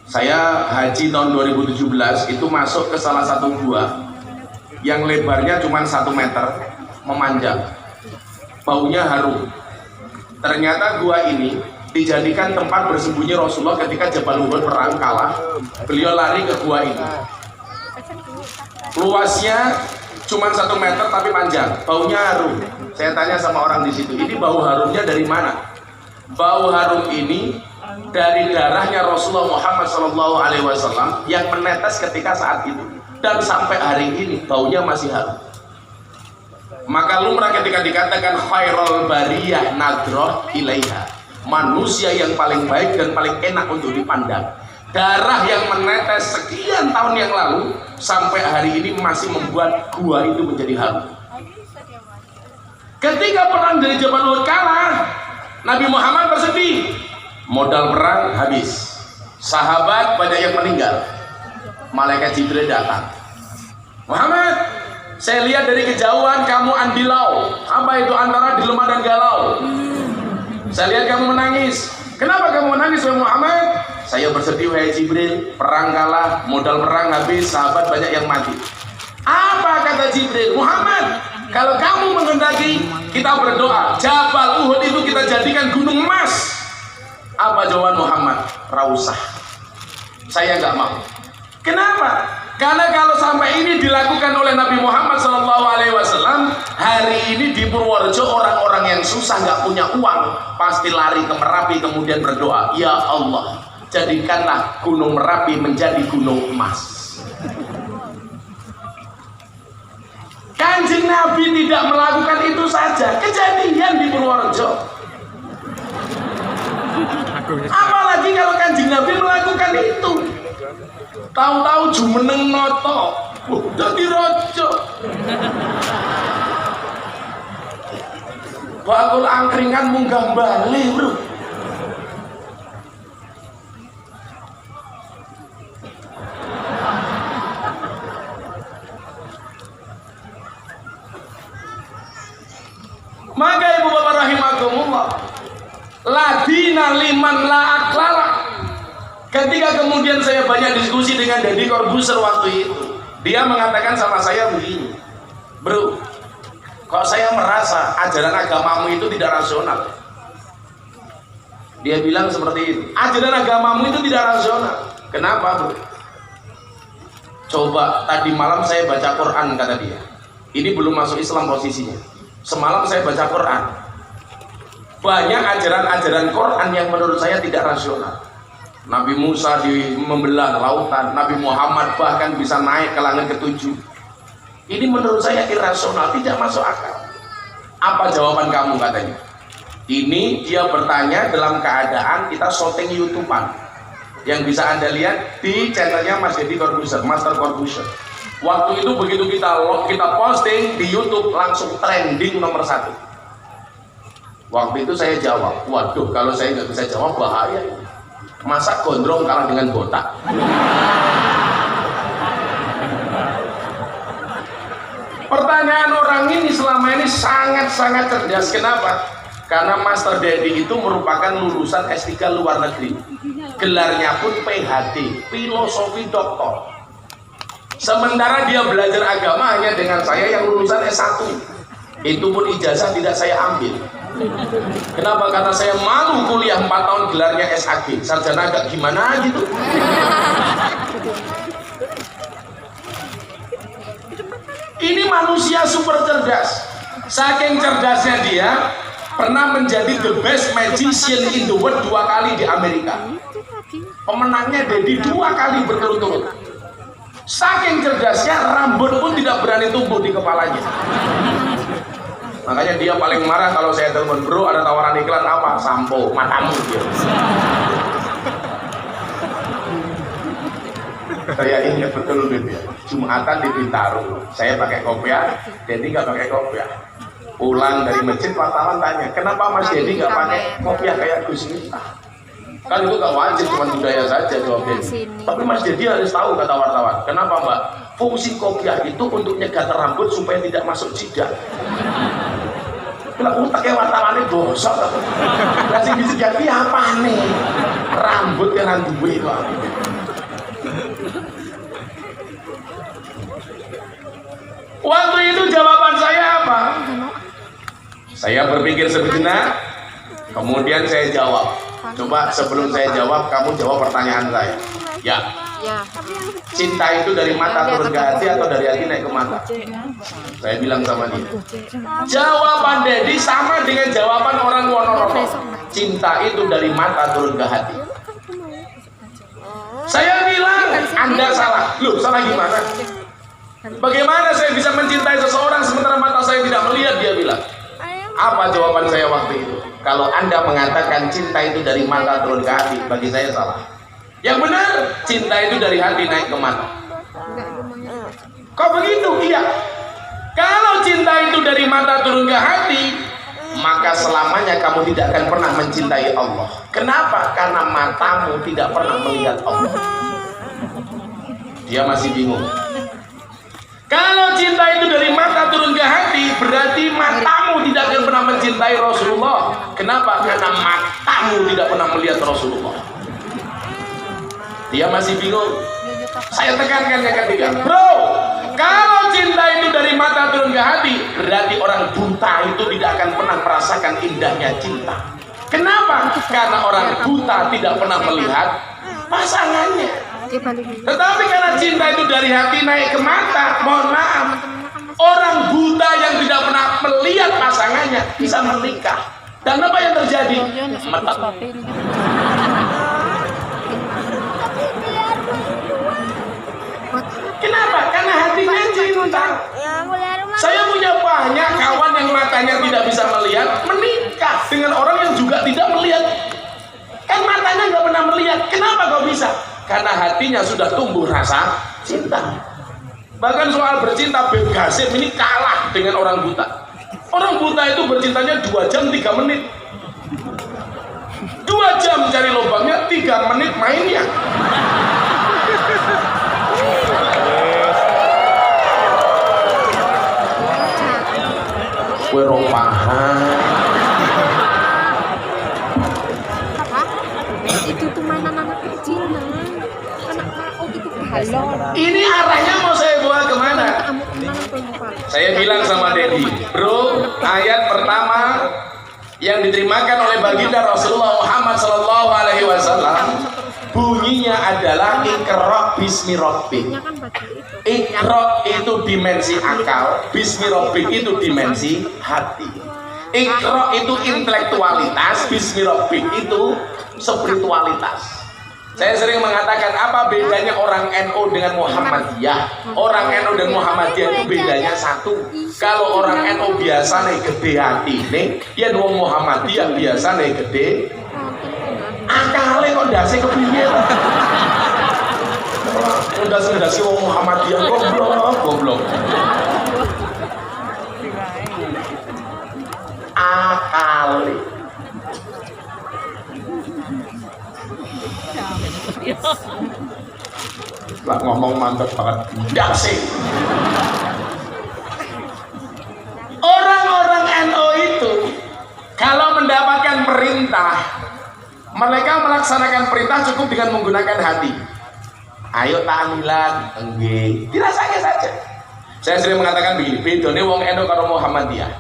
Saya haji tahun 2017 itu masuk ke salah satu gua yang lebarnya cuma 1 meter, memanjang, baunya harum. Ternyata gua ini dijadikan tempat bersembunyi Rasulullah ketika Jabal Uhud perang kalah. Beliau lari ke gua ini. Luasnya cuma 1 meter tapi panjang, baunya harum. Saya tanya sama orang di situ, ini bau harumnya dari mana? Bau harum ini dari darahnya Rasulullah Muhammad SAW yang menetes ketika saat itu, dan sampai hari ini baunya masih harum. Maka lumrah ketika dikatakan khairul bariyah nadroh ilaiha, manusia yang paling baik dan paling enak untuk dipandang, darah yang menetes sekian tahun yang lalu sampai hari ini masih membuat gua itu menjadi harum. Ketika perang dari Jabal Uhud kalah, Nabi Muhammad bersedih, modal perang habis, sahabat banyak yang meninggal. Malaikat Jibril datang, Muhammad, saya lihat dari kejauhan kamu andilau. Apa itu antara dilema dan galau? Saya lihat kamu menangis. Kenapa kamu menangis, wahai Muhammad? Saya bersedih, wahai Jibril, perang kalah, modal perang habis, sahabat banyak yang mati. Apa kata Jibril? Muhammad, kalau kamu menghendaki, kita berdoa Jabal Uhud itu kita jadikan gunung emas. Apa jawaban Muhammad? Rausah, saya nggak mau. Kenapa? Karena kalau sampai ini dilakukan oleh Nabi Muhammad SAW, hari ini di Purworejo orang-orang yang susah nggak punya uang pasti lari ke Merapi kemudian berdoa, ya Allah, jadikanlah gunung Merapi menjadi gunung emas. Kanjeng Nabi tidak melakukan itu saja, kejadian di Purworejo. Apalagi kalau Kanjeng Nabi melakukan itu. Tahu-tahu jumeneng noto, udah dirojo. Bakul angkringan munggah balik, bro. Maka ibu bapak rahimakumullah, ladina liman la aklala. Ketika kemudian saya banyak diskusi dengan Deddy Corbuzier waktu itu, dia mengatakan sama saya begini, bro, kok saya merasa ajaran agamamu itu tidak rasional. Dia bilang seperti itu, ajaran agamamu itu tidak rasional. Kenapa, bro? Coba tadi malam saya baca Quran, kata dia. Ini belum masuk Islam posisinya. Semalam saya baca Quran. Banyak ajaran-ajaran Quran yang menurut saya tidak rasional. Nabi Musa membelah lautan, Nabi Muhammad bahkan bisa naik ke langit ke-7. Ini menurut saya irasional, tidak masuk akal. Apa jawaban kamu, katanya? Ini dia bertanya dalam keadaan kita syuting YouTubean, yang bisa Anda lihat di channelnya Mas Deddy Corbuzier, Master Corbuzier. Waktu itu begitu kita posting di YouTube langsung trending nomor 1. Waktu itu saya jawab, waduh, kalau saya nggak bisa jawab bahaya ini. Masa gondrong kalah dengan botak? Pertanyaan orang ini selama ini sangat-sangat cerdas. Kenapa? Karena Master Deddy itu merupakan lulusan S3 luar negeri. Gelarnya pun PhD, filosofi doktor. Sementara dia belajar agama hanya dengan saya yang lulusan S1. Itu pun ijazah tidak saya ambil. Kenapa? Karena saya malu kuliah 4 tahun gelarnya SAG, sarjana agak gimana gitu. Ini manusia super cerdas. Saking cerdasnya dia pernah menjadi the best magician in the world 2 kali di Amerika. Pemenangnya Deddy 2 kali berturut-turut. Saking cerdasnya rambut pun tidak berani tumbuh di kepalanya. Makanya dia paling marah kalau saya telepon, bro ada tawaran iklan apa? Sampo, matamu dia. Saya ingat betul gitu ya. Jumatan di Bintaro, saya pakai kopiah, Deddy nggak pakai kopiah. Pulang dari masjid wartawan tanya, kenapa Mas Deddy nggak pakai kopiah kayak Gus Miftah? Kan itu nggak wajib, cuma budaya saja jawab Deddy. Tapi Mas Deddy harus tahu, kata wartawan. Kenapa, Mbak? Fungsi kopiah itu untuk nyegat rambut supaya tidak masuk jidat. Bila utaknya wartawannya bosok, kasih disegati apa nih? Rambut yang duwe kok. Waktu itu jawaban saya apa? Saya berpikir sejenak, kemudian saya jawab. Coba sebelum saya jawab, kamu jawab pertanyaan saya. Ya. Cinta itu dari mata turun ke hati atau dari hati naik ke mata? Saya bilang sama dia. Jawaban Dedi sama dengan jawaban orang Wonorogo. Cinta itu dari mata turun ke hati. Saya bilang, Anda salah. Loh, salah gimana? Bagaimana saya bisa mencintai seseorang sementara mata saya tidak melihat? Dia bilang. Apa jawaban saya waktu itu? Kalau Anda mengatakan cinta itu dari mata turun ke hati, bagi saya salah. Yang benar, cinta itu dari hati naik ke mata. Kok begitu? Iya. Kalau cinta itu dari mata turun ke hati, maka selamanya kamu tidak akan pernah mencintai Allah. Kenapa? Karena matamu tidak pernah melihat Allah. Dia masih bingung. Kalau cinta itu dari mata turun ke hati, berarti matamu tidak akan pernah mencintai Rasulullah. Kenapa? Karena matamu tidak pernah melihat Rasulullah. Dia masih bingung. Saya tekankan yang ketiga, bro, kalau cinta itu dari mata turun ke hati, berarti orang buta itu tidak akan pernah merasakan indahnya cinta. Kenapa? Karena orang buta tidak pernah melihat pasangannya. Tetapi karena cinta itu dari hati naik ke mata, mohon maaf, orang buta yang tidak pernah melihat pasangannya bisa menikah. Dan apa yang terjadi? Kenapa? Karena hatinya cinta. Saya punya banyak kawan yang matanya tidak bisa melihat, menikah dengan orang yang juga tidak melihat. Kan matanya nggak pernah melihat. Kenapa kok bisa? Karena hatinya sudah tumbuh rasa cinta. Bahkan soal bercinta, Beb Gasim ini kalah dengan orang buta. Orang buta itu bercintanya 2 jam 3 menit. 2 jam cari lubangnya, 3 menit mainnya. Kue rompahan. Itu tuh mainan anak kecil, anak itu balon. Ini arahnya mau saya bawa kemana? Saya bilang sama Dedi, bro, ayat pertama yang diterimakan oleh baginda Rasulullah Muhammad SAW bunyinya adalah Iqra bismi rabbik. Iqra itu dimensi akal, bismi rabbik itu dimensi hati. Iqra itu intelektualitas, bismi rabbik itu spiritualitas. Saya sering mengatakan apa bedanya orang NU dengan Muhammadiyah. Orang NU dan Muhammadiyah itu bedanya satu. Kalau orang NU biasa nih gede hati nih, ya wong Muhammadiyah biasa nih gede akalnya kok ndase kepiye. Ndas-ndasi wong Muhammadiyah goblok. Akali. Lah ngomong mantep banget. Ndak sih. Orang-orang NU itu kalau mendapatkan perintah, mereka melaksanakan perintah cukup dengan menggunakan hati. Ayo tahlilan, enggak, dirasanya saja. Saya sering mengatakan begini, bedone wong NU karo Muhammadiyah.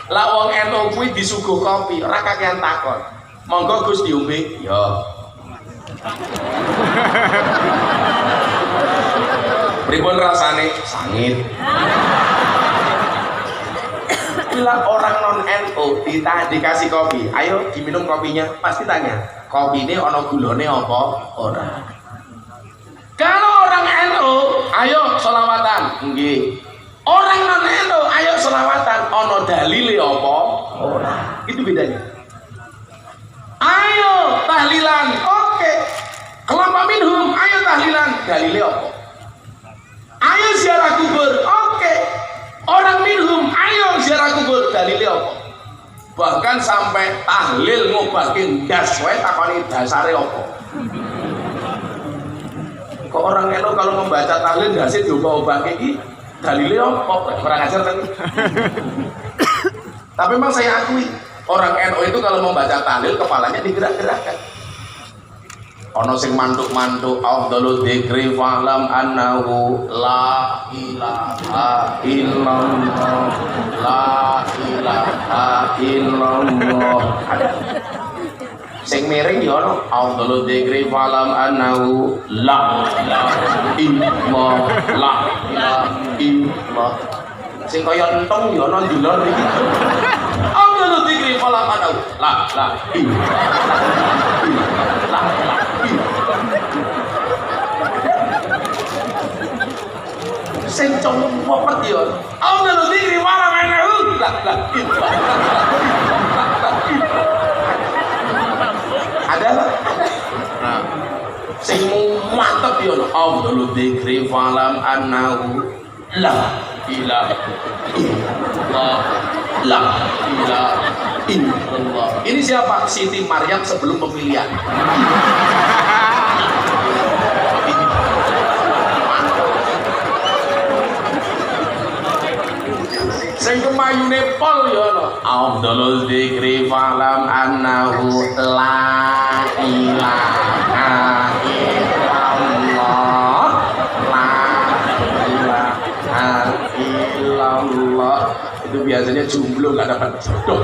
Lah wong NU kuwi disuguh kopi, ora kakean takon. Monggo Gus diombe, yo. Pripun rasane? Sangit. Bila orang non NU dikasih kopi, ayo diminum kopinya, pasti tanya, kopi ini ono gulone apa? Ora. Kalau orang NU, ayo sholawatan, nggih. Orang non NU, ayo sholawatan, ono dalile apa? Ora. Itu bedanya. Ayo tahlilan, oke. Kelompok minhum, ayo tahlilan, dalile apa? Ayo ziarah kubur, oke. Orang minhum, ayo ziarah kubur, dalile apa? Bahkan sampai tahlil ngobatin das wae takoni dasare apa? Kok orang NU kalau membaca tahlil dasnya diubah-ubah iki dalile apa? Kurang ajar tadi. Tapi memang saya akui orang NU itu kalau membaca tahlil kepalanya digerak-gerakkan. Ono sing mantuk-mantuk afdhalu dzikri fa'lam annahu la ilaha illallah la ilaha illallah. Sing miring ya ono afdhalu dzikri fa'lam annahu la ilaha illallah la ilaha illallah. Sing kaya entong ya ono ndulur iki. Afdhalu dzikri fa'lam annahu la ilaha illallah. Sing cowok ya Allah lu diri malam enak ada nah sing mantep ya Allah lu diri malam annahu la ilaha illallah la ilaha illallah. Ini siapa? Siti Maryam sebelum pemilihan. Sing kemayune pol ya ana afdhalul dzikri fa'lam annahu la ilaha illallah la ilaha illallah. Itu biasanya jomblo gak dapat jodoh.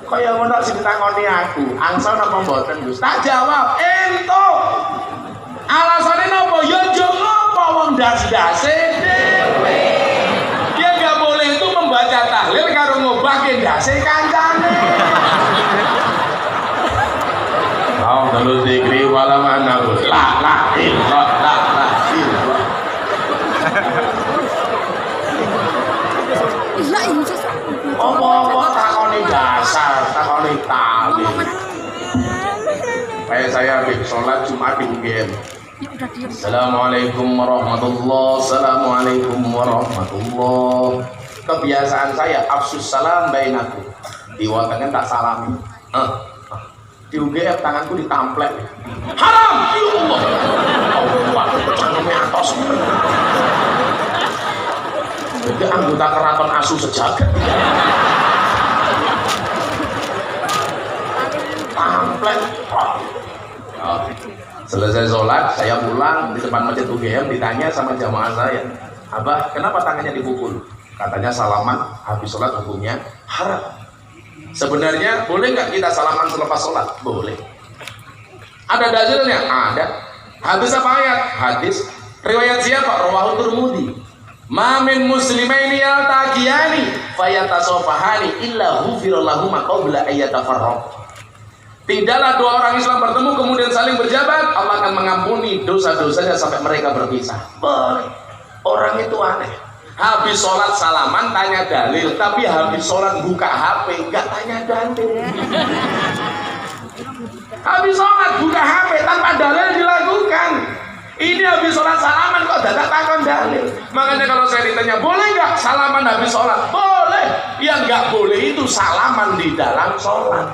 Kaya ngono sing takoni aku angsal napa mboten Gus? Tak jawab ento. Alasane napa? Ya jowo wong das-dase dhewe. Dia nggak boleh itu membaca tahlil karo ngobahke dase kancane. Alhamdulillah dzikri wala mana la illallah la illallah. Apa takoni dasar, takoni tahlil. Kayak saya habis sholat Jumat di UGM. Assalamualaikum warahmatullah. Assalamualaikum warahmatullah. Kebiasaan saya afsus salam bainaku. Diwatakan tak salami. Di UGM tanganku ditamplek. Haram. Ya Allah. Allah. Tangannya atas. Jadi anggota keraton asu sejagat. Tamplek. Selesai sholat, saya pulang di depan masjid UGM, ditanya sama jamaah saya, Abah, kenapa tangannya dipukul? Katanya salaman habis sholat hukumnya haram. Sebenarnya boleh nggak kita salaman selepas sholat? Boleh. Ada dalilnya? Ada. Hadis apa ayat? Hadis. Riwayat siapa? Rawahu Tirmidzi. Ma min muslimaini yaltaqiyani fayatasafahani illa ghufira lahum qabla ayyatafarraq. Tidaklah dua orang Islam bertemu kemudian saling berjabat, Allah akan mengampuni dosa-dosanya sampai mereka berpisah. Boleh. Orang itu aneh. Habis sholat salaman tanya dalil, tapi habis sholat buka HP nggak tanya dalil. Habis sholat buka HP tanpa dalil dilakukan. Ini habis sholat salaman kok dadak takon dalil. Makanya kalau saya ditanya boleh nggak salaman habis sholat? Boleh. Yang nggak boleh itu salaman di dalam sholat.